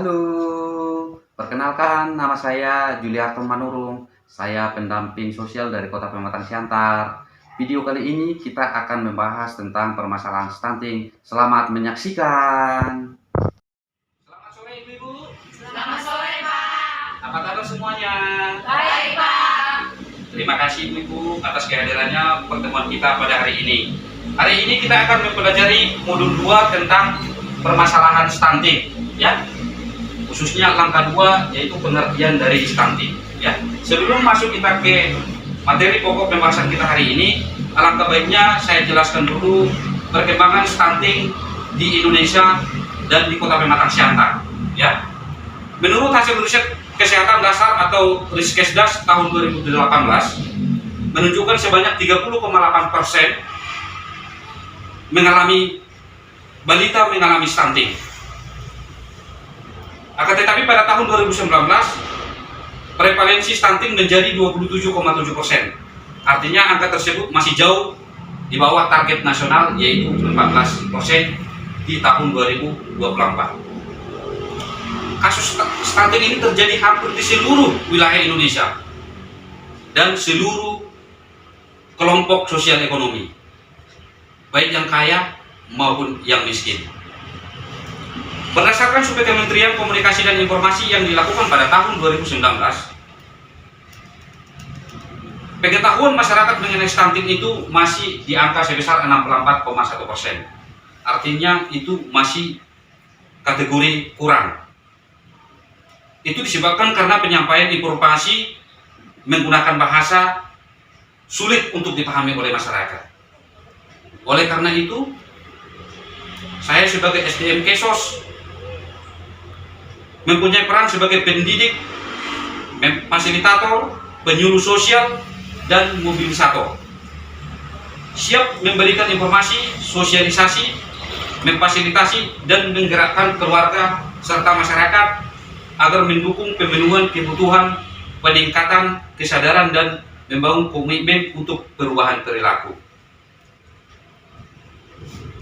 Halo, perkenalkan nama saya Juliarto Manurung. Saya pendamping sosial dari Kota Pematang Siantar. Video kali ini kita akan membahas tentang permasalahan stunting. Selamat menyaksikan. Selamat sore Ibu-ibu. Selamat sore, Pak. Apa kabar semuanya? Baik, Pak. Terima kasih Ibu-ibu atas kehadirannya pertemuan kita pada hari ini. Hari ini kita akan mempelajari modul 2 tentang permasalahan stunting, ya. Khususnya langkah 2 yaitu pengertian dari stunting, ya. Sebelum masuk kita ke materi pokok pembahasan kita hari ini, alangkah baiknya saya jelaskan dulu perkembangan stunting di Indonesia dan di Kota Pematang Siantar, ya. Menurut hasil riset kesehatan dasar atau Riskesdas tahun 2018 menunjukkan sebanyak 30,8% balita mengalami stunting. Akan tetapi pada tahun 2019 prevalensi stunting menjadi 27,7%. Artinya angka tersebut masih jauh di bawah target nasional yaitu 14% di tahun 2024. Kasus stunting ini terjadi hampir di seluruh wilayah Indonesia dan seluruh kelompok sosial ekonomi, baik yang kaya maupun yang miskin. Berdasarkan survei Kementerian Komunikasi dan Informasi yang dilakukan pada tahun 2019, pengetahuan masyarakat mengenai stunting itu masih di angka sebesar 64,1%. Artinya itu masih kategori kurang. Itu disebabkan karena penyampaian informasi menggunakan bahasa sulit untuk dipahami oleh masyarakat. Oleh karena itu, saya sebagai SDM Kesos mempunyai peran sebagai pendidik, fasilitator, penyuluh sosial, dan mobilisator. Siap memberikan informasi, sosialisasi, memfasilitasi, dan menggerakkan keluarga serta masyarakat agar mendukung pemenuhan kebutuhan, peningkatan kesadaran, dan membangun komitmen untuk perubahan perilaku.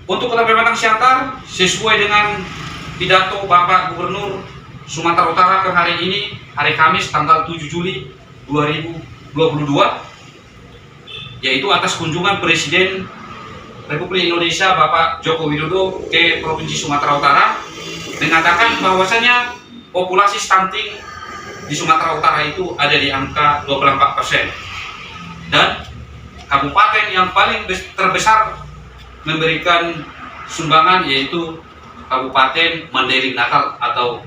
Untuk Kota Pematang Siantar, sesuai dengan pidato Bapak Gubernur Sumatera Utara per hari ini, hari Kamis tanggal 7 Juli 2022, yaitu atas kunjungan Presiden Republik Indonesia Bapak Joko Widodo ke Provinsi Sumatera Utara, mengatakan bahwasanya populasi stunting di Sumatera Utara itu ada di angka 24%, dan kabupaten yang paling terbesar memberikan sumbangan yaitu Kabupaten Mandailing Natal atau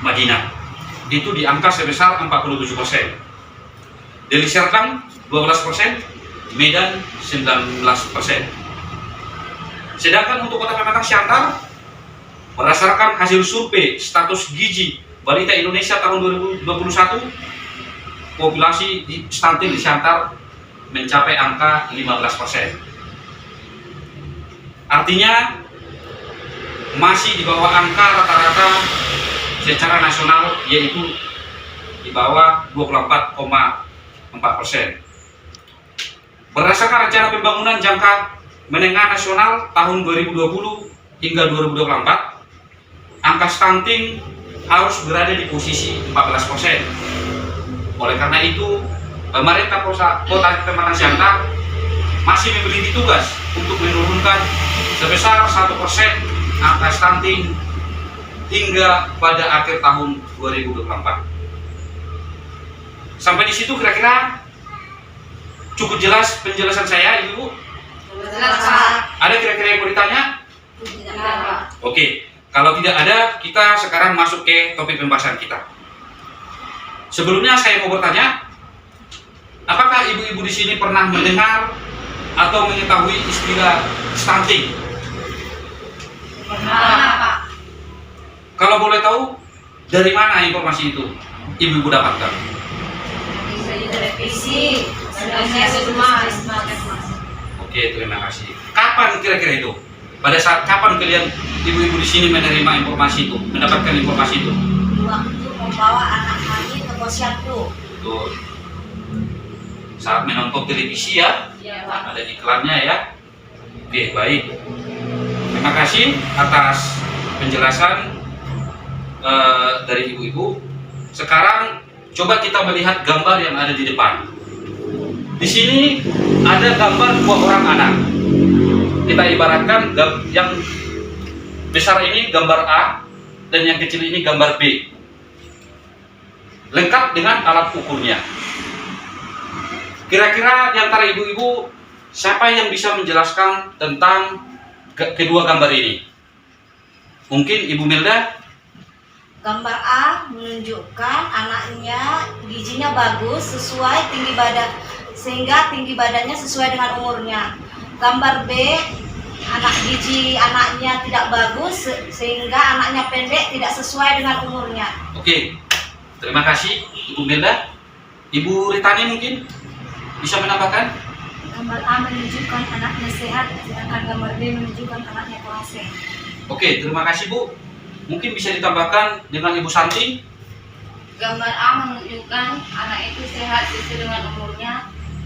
Madinah, itu di angka sebesar 47%. Deli Serdang 12%, Medan 19%. Sedangkan untuk Kota Pematang Siantar, berdasarkan hasil survei status gizi balita Indonesia tahun 2021, populasi stunting di Siantar mencapai angka 15%. Artinya masih di bawah angka rata-rata secara nasional, yaitu di bawah 24,4%. Berdasarkan rencana pembangunan jangka menengah nasional tahun 2020 hingga 2024, angka stunting harus berada di posisi 14%. Oleh karena itu, pemerintah Kota Pematang Siantar masih memiliki tugas untuk menurunkan sebesar 1% angka stunting hingga pada akhir tahun 2024. Sampai di situ kira-kira cukup jelas penjelasan saya, Ibu? Jelas, Pak. Ada kira-kira yang mau ditanya? Tidak, Pak. Oke, kalau tidak ada, kita sekarang masuk ke topik pembahasan kita. Sebelumnya saya mau bertanya, apakah ibu-ibu di sini pernah mendengar atau mengetahui istilah stunting? Pernah, Pak. Kalau boleh tahu, dari mana informasi itu ibu-ibu dapatkan? Dari televisi, sebenarnya semua. Oke, terima kasih. Kapan kira-kira itu? Pada saat kapan kalian ibu-ibu di sini menerima informasi itu, mendapatkan informasi itu? Waktu membawa anak kami ke posyandu. Betul. Saat menonton televisi ya, Iya, Pak. ada iklannya ya. Oke, baik. Terima kasih atas penjelasan dari ibu-ibu. Sekarang coba kita melihat gambar yang ada di depan. Di sini ada gambar dua orang anak. Kita ibaratkan yang besar ini gambar A dan yang kecil ini gambar B. Lengkap dengan alat ukurnya. Kira-kira di antara ibu-ibu siapa yang bisa menjelaskan tentang kedua gambar ini? Mungkin Ibu Milda? Gambar A menunjukkan anaknya gizinya bagus sesuai tinggi badan, sehingga tinggi badannya sesuai dengan umurnya. Gambar B, gizi anaknya tidak bagus sehingga anaknya pendek, tidak sesuai dengan umurnya. Oke, terima kasih Ibu Milda. Ibu Ritani mungkin bisa menambahkan? Gambar A menunjukkan anaknya sehat, sedangkan gambar B menunjukkan anaknya kurang sehat. Oke, terima kasih Bu. Mungkin bisa ditambahkan dengan Ibu Santi. Gambar A menunjukkan anak itu sehat sesuai dengan umurnya.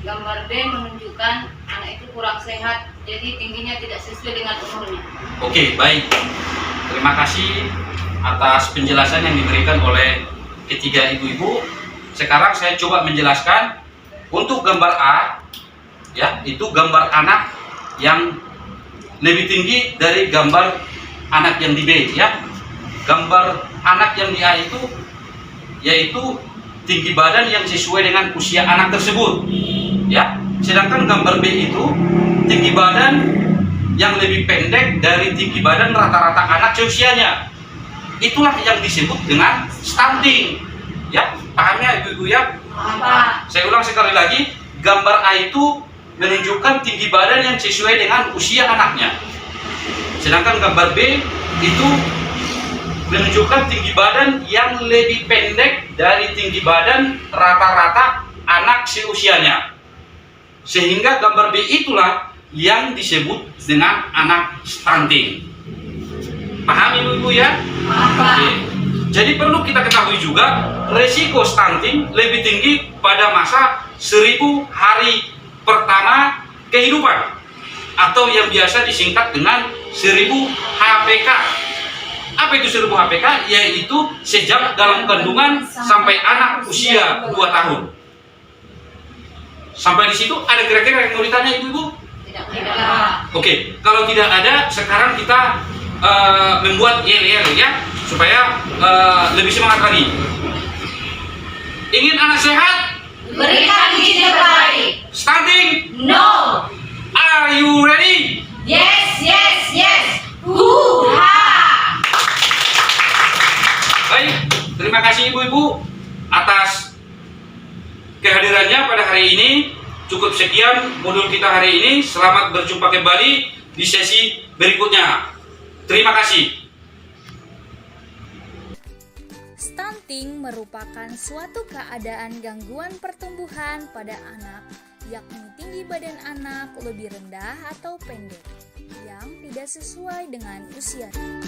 Gambar B menunjukkan anak itu kurang sehat, jadi tingginya tidak sesuai dengan umurnya. Oke, baik. Terima kasih atas penjelasan yang diberikan oleh ketiga ibu-ibu. Sekarang saya coba menjelaskan untuk gambar A, ya, itu gambar anak yang lebih tinggi dari gambar anak yang di B, ya. Gambar anak yang di A itu yaitu tinggi badan yang sesuai dengan usia anak tersebut, ya. Sedangkan gambar B itu tinggi badan yang lebih pendek dari tinggi badan rata-rata anak seusianya. Itulah yang disebut dengan stunting, ya. Paham ya ibu-ibu ya? Apa? Saya ulang sekali lagi, gambar A itu menunjukkan tinggi badan yang sesuai dengan usia anaknya. Sedangkan gambar B itu menunjukkan tinggi badan yang lebih pendek dari tinggi badan rata-rata anak seusianya. Sehingga gambar B itulah yang disebut dengan anak stunting. Paham ibu-ibu ya? Apa? Oke. Jadi perlu kita ketahui juga resiko stunting lebih tinggi pada masa 1000 hari pertama kehidupan atau yang biasa disingkat dengan 1000 HPK. Apa itu 1000 HPK? Yaitu sejak dalam kandungan sampai anak usia 2 tahun. Sampai di situ ada kira-kira yang mau ditanya ibu-ibu? Tidak. Oke, kalau tidak ada, sekarang kita membuat yel-yel ya, supaya lebih semangat lagi. Ingin anak sehat? Berikan gizi terbaik. Stunting? No. Are you ready? Yes, yes, yes. Huha. Baik, terima kasih ibu-ibu atas kehadirannya pada hari ini. Cukup sekian modul kita hari ini. Selamat berjumpa kembali di sesi berikutnya. Terima kasih. Stunting merupakan suatu keadaan gangguan pertumbuhan pada anak, yakni tinggi badan anak lebih rendah atau pendek, yang tidak sesuai dengan usianya.